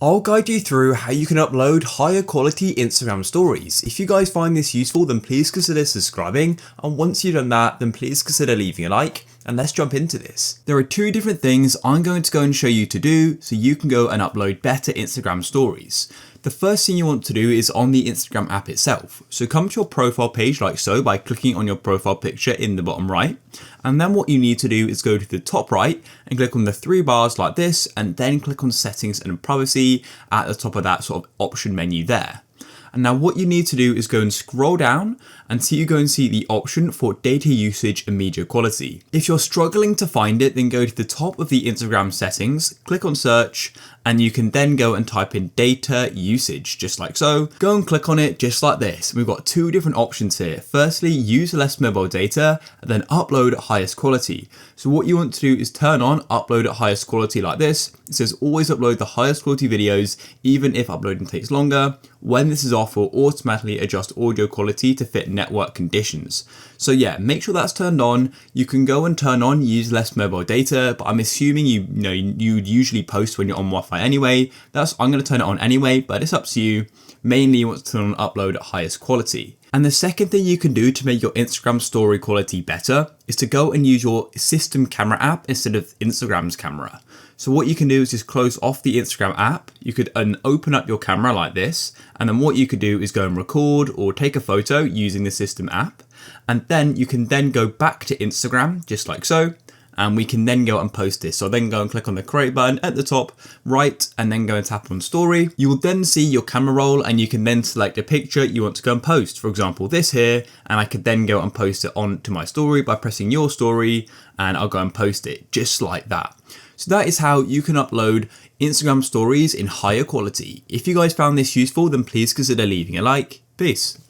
I'll guide you through how you can upload higher quality Instagram stories. If you guys find this useful, then please consider subscribing, and once you've done that, then please consider leaving a like, and let's jump into this. There are two different things I'm going to go and show you to do so you can go and upload better Instagram stories. The first thing you want to do is on the Instagram app itself. So come to your profile page like so by clicking on your profile picture in the bottom right. And then what you need to do is go to the top right and click on the three bars like this, and then click on settings and privacy at the top of that sort of option menu there. And now what you need to do is go and scroll down until you go and see the option for data usage and media quality. If you're struggling to find it, then go to the top of the Instagram settings, click on search, and you can then go and type in data usage, just like so. Go and click on it just like this. We've got two different options here. Firstly, use less mobile data, and then upload at highest quality. So what you want to do is turn on upload at highest quality like this. It says always upload the highest quality videos, even if uploading takes longer. When this is off, we'll automatically adjust audio quality to fit network conditions. So yeah, make sure that's turned on. You can go and turn on use less mobile data, but I'm assuming you'd usually post when you're on Wi-Fi anyway. I'm going to turn it on anyway, but it's up to you. Mainly you want to turn on upload at highest quality. And the second thing you can do to make your Instagram story quality better is to go and use your system camera app instead of Instagram's camera. So what you can do is just close off the Instagram app. You could open up your camera like this, and then what you could do is go and record or take a photo using the system app. And then you can then go back to Instagram just like so, and we can then go and post this. So then go and click on the create button at the top right, and then go and tap on story. You will then see your camera roll, and you can then select a picture you want to go and post. For example, this here, and I could then go and post it onto my story by pressing your story, and I'll go and post it just like that. So that is how you can upload Instagram stories in higher quality. If you guys found this useful, then please consider leaving a like. Peace.